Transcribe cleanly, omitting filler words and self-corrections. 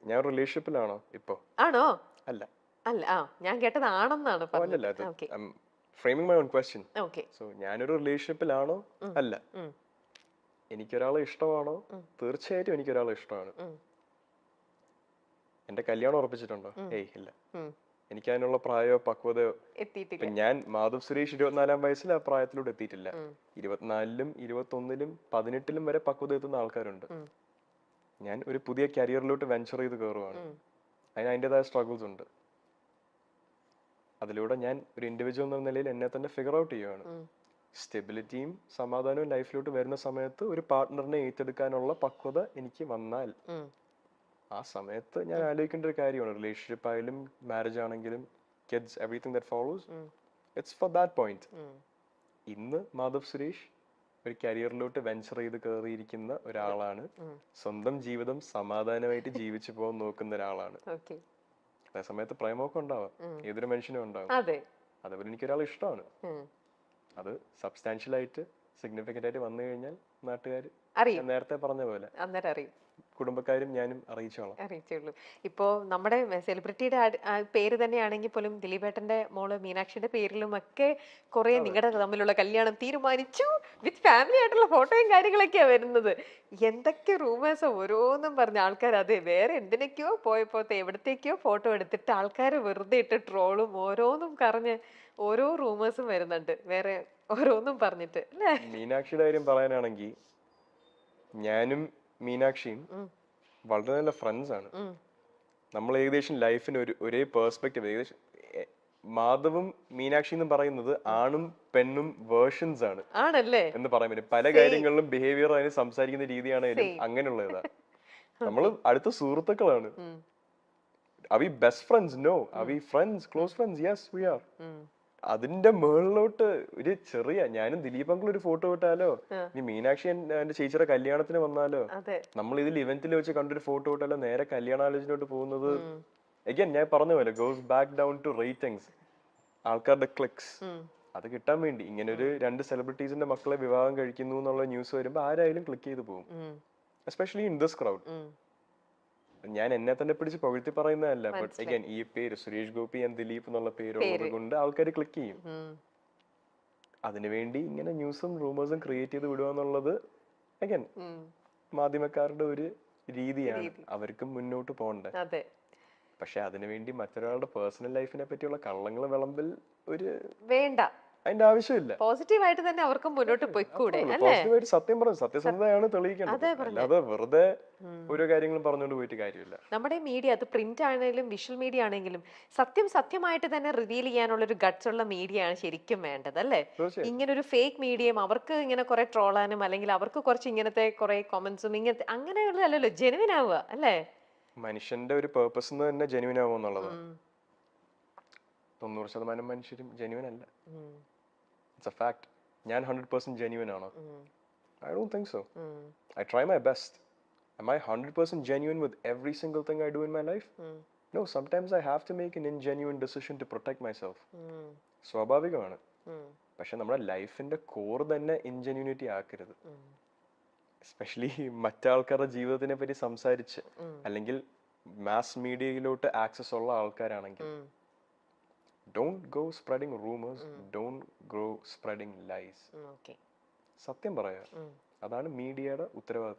ഞാൻ റിലേഷൻഷിപ്പിലാണോ ഇപ്പോ? ആണോ? അല്ല. അല്ല. ഞാൻ കേട്ടത് ആണെന്നാണ് ഓ പറഞ്ഞത്. അല്ലല്ല. Okay. I am framing my own question. Okay. So ഞാനൊരു റിലേഷൻഷിപ്പിലാണോ? ഉം. അല്ല. ഉം. എനിക്കൊരാളെ ഇഷ്ടമാണോ? ഉം. തീർച്ചയായിട്ടും എനിക്കൊരാളെ ഇഷ്ടമാണ്. ഉം. എന്റെ കല്യാണം ഉറപ്പിച്ചിട്ടുണ്ടോ? ഉം. ഏയ് ഇല്ല. ഉം. എനിക്കതിനുള്ള പ്രായമോ പക്വതയോ ഇപ്പൊ എത്തിയിട്ടില്ല. ഞാൻ മാധവ് സുരേഷ് 24-ാം വയസ്സിൽ ആ പ്രായത്തിലൂടെ എത്തിയിട്ടില്ല. ഉം. 24-ലും 21-ലും 18-ലും വരെ പക്വത എത്തുന്ന ആൾക്കാരുണ്ട്. ഉം. ഞാൻ ഒരു പുതിയ കരിയറിലോട്ട് വെഞ്ചർ ചെയ്ത് കയറുവാണ്. ഉം. അതിന് അതിൻ്റെതായ സ്ട്രഗിൾസ് ഉണ്ട്. അതിലൂടെ ഞാൻ ഒരു ഇൻഡിവിജ്വൽ എന്ന നിലയിൽ എന്നെ തന്നെ ഫിഗർ ഔട്ട് ചെയ്യുകയാണ്. ഉം. സ്റ്റെബിലിറ്റിയും സമാധാനവും ലൈഫിലോട്ട് വരുന്ന സമയത്ത് ഒരു പാർട്ട്ണറിനെ ഏറ്റെടുക്കാനുള്ള പക്വത എനിക്ക് വന്നാൽ ഉം. ആ സമയത്ത് ഞാൻ ആലോചിക്കേണ്ട ഒരു കാര്യമാണ്. റിലേഷൻഷിപ്പ് ആയാലും മാരേജ് ആണെങ്കിലും kids everything that follows it's for that point. ഉം. ഇന്ന് മാധവ് സുരേഷ് ഒരു കരിയറിലോട്ട് വെഞ്ചർ ചെയ്ത് കയറിയിരിക്കുന്ന ഒരാളാണ്. സ്വന്തം ജീവിതം സമാധാനമായിട്ട് ജീവിച്ചു പോകാൻ നോക്കുന്ന ഒരാളാണ്. ഓക്കെ. അതേ സമയത്ത് പ്രേമമൊക്കെ ഉണ്ടാവാം, ഏതൊരു മനുഷ്യനും ഉണ്ടാവും. അതെ. അതേപോലെ എനിക്കൊരാൾ ഇഷ്ടമാണ്. ഉം. അത് സബ്സ്റ്റാൻഷ്യൽ ആയിട്ട് സിഗ്നിഫിക്കന്റ് ആയിട്ട് വന്നു കഴിഞ്ഞാൽ നാട്ടുകാർ അറിയും. നേരത്തെ പറഞ്ഞ പോലെ അന്നേരം അറിയും. കുടുംബക്കാരും ഞാനും അറിയിച്ചോളാം. അറിയിച്ചുള്ളൂ. ഇപ്പോ നമ്മുടെ സെലിബ്രിറ്റിയുടെ പേര് തന്നെയാണെങ്കിൽ പോലും ദിലീപേട്ടന്റെ മോള് മീനാക്ഷിയുടെ പേരിലും ഒക്കെ കുറെ നിങ്ങളുടെ തമ്മിലുള്ള കല്യാണം തീരുമാനിച്ചു വിത്ത് ഫാമിലി ആയിട്ടുള്ള ഫോട്ടോയും കാര്യങ്ങളൊക്കെയാ വരുന്നത്. എന്തൊക്കെ റൂമേഴ്സ് ഓരോന്നും പറഞ്ഞ ആൾക്കാർ അതെ വേറെ എന്തിനൊക്കെയോ പോയപ്പോത്തെ എവിടത്തേക്കോ ഫോട്ടോ എടുത്തിട്ട് ആൾക്കാർ വെറുതെ ഇട്ട് ട്രോളും ഓരോന്നും പറഞ്ഞ് ഓരോ റൂമേഴ്സും വരുന്നുണ്ട് വേറെ ഓരോന്നും പറഞ്ഞിട്ട് അല്ലേ? മീനാക്ഷിയുടെ കാര്യം പറയാനാണെങ്കിൽ ഞാനും മീനാക്ഷിയും വളരെ നല്ല ഫ്രണ്ട്സ് ആണ്. നമ്മൾ ഏകദേശം ലൈഫിന് ഒരേ പേഴ്സ്പെക്റ്റീവ് ഏകദേശം മാധവും മീനാക്ഷി എന്ന് പറയുന്നത് ആണും പെണ്ണും വേർഷൻസ് ആണ് ആണല്ലേ? എന്ന് പറയാൻ പറ്റും. പല കാര്യങ്ങളിലും ബിഹേവിയർ അതിന് സംസാരിക്കുന്ന രീതിയാണെങ്കിലും അങ്ങനെയുള്ളതാ. നമ്മൾ അടുത്ത സുഹൃത്തുക്കളാണ്. Are we best friends? No. Are we friends? Close friends? Yes, we are. അതിന്റെ മുകളിലോട്ട് ഒരു ചെറിയ ഞാനും ദിലീപ് അങ്കിൾ ഒരു ഫോട്ടോ ഇട്ടാലോ, ഇനി മീനാക്ഷി എന്റെ ചേച്ചിയുടെ കല്യാണത്തിന് വന്നാലോ, നമ്മൾ ഇതിൽ ഇവന്റിൽ വെച്ച് കണ്ടൊരു ഫോട്ടോ ഇട്ടാലോ നേരെ കല്യാണാലോചനയോട്ട് പോകുന്നത് again ഞാൻ പറഞ്ഞ പോലെ goes back down to ratings, ആൾക്കാരുടെ ക്ലിക്സ്. അത് കിട്ടാൻ വേണ്ടി ഇങ്ങനെ ഒരു രണ്ട് സെലിബ്രിറ്റീസിന്റെ മക്കളെ വിവാഹം കഴിക്കുന്നു എന്നുള്ള ന്യൂസ് വരുമ്പോൾ ആരായാലും ക്ലിക്ക് ചെയ്ത് പോകും. Especially in this crowd. ഞാൻ എന്നെ തന്നെ പിടിച്ച് പുകഴ്ത്തി പറയുന്നതല്ല, ബട്ട് അഗൈൻ ഈ പേര് സുരേഷ് ഗോപി ആൻഡ് ദിലീപ് എന്നുള്ള പേരുള്ളത് കൊണ്ട് ആൾക്കാർ ക്ലിക്ക് ചെയ്യും. അതിനുവേണ്ടി ഇങ്ങനെ ന്യൂസും റൂമേഴ്സും ക്രിയേറ്റ് ചെയ്ത് വിടുക എന്നുള്ളത് അഗൈൻ മാധ്യമക്കാരുടെ ഒരു രീതിയാണ്. അവർക്കും മുന്നോട്ട് പോകണ്ടേ. പക്ഷെ അതിനുവേണ്ടി മറ്റൊരാളുടെ പേഴ്സണൽ ലൈഫിനെ പറ്റിയുള്ള കള്ളങ്ങൾ വിളമ്പിൽ ഒരു വേണ്ട, അതിന്റെ ആവശ്യമില്ല. പോസിറ്റീവായിട്ട് തന്നെ അവർക്ക് മുന്നോട്ട് പോയിക്കൂടെ? പോസിറ്റീവായിട്ട് സത്യം പറഞ്ഞു സത്യസന്ധതയാണ് തെളിയിക്കേണ്ടത്, അല്ലാതെ വെറുതെ ഓരോ കാര്യങ്ങളും പറഞ്ഞുകൊണ്ട് പോയിട്ട് കാര്യമില്ല. നമ്മുടെ മീഡിയ അത് പ്രിന്റ് ആണെങ്കിലും വിഷ്വൽ മീഡിയ ആണെങ്കിലും സത്യമായിട്ട് തന്നെ റിവീൽ ചെയ്യാനുള്ള ഒരു ഗട്ട്സ് ഉള്ള മീഡിയ ആണ് ശരിക്കും വേണ്ടത് അല്ലേ? ഇങ്ങനെ ഒരു ഫേക്ക് മീഡിയം അവർക്ക് ഇങ്ങനെ കുറെ ട്രോളാനും അല്ലെങ്കിൽ അവർക്ക് കുറച്ച് ഇങ്ങനത്തെ കുറെ കൊമന്റ്സും ഇങ്ങനത്തെ അങ്ങനെയുള്ളതല്ലല്ലോ, ജെനുവിൻ ആവുക അല്ലേ? മനുഷ്യന്റെ ഒരു പേർപ്പസ് തന്നെ ജെനുവിൻ ആവുക എന്നുള്ളത്. 90% മനുഷ്യരും ജെനുവിൻ അല്ല. It's A fact. ഞാൻ 100% ജെനുവിൻ ആണോ? I don't think so. I try my best. Am I 100% genuine with every single thing I do in my life? No, sometimes I have to make an ingenuine decision to protect myself. സ്വാഭാവികമാണ്. പക്ഷെ നമ്മുടെ ലൈഫിന്റെ core തന്നെ ഇൻജെന്യൂനിറ്റി ആക്കരുത്. Especially മറ്റാൾക്കാരുടെ ജീവിതത്തിനെ പറ്റി സംസാരിച്ച് അല്ലെങ്കിൽ മാസ് മീഡിയയിലോട്ട് ആക്സസ് ഉള്ള ആൾക്കാരാണെങ്കിൽ don't go spreading rumors, don't go spreading lies. സത്യം പറയാ, അതാണ് മീഡിയയുടെ ഉത്തരവാദിത്വം.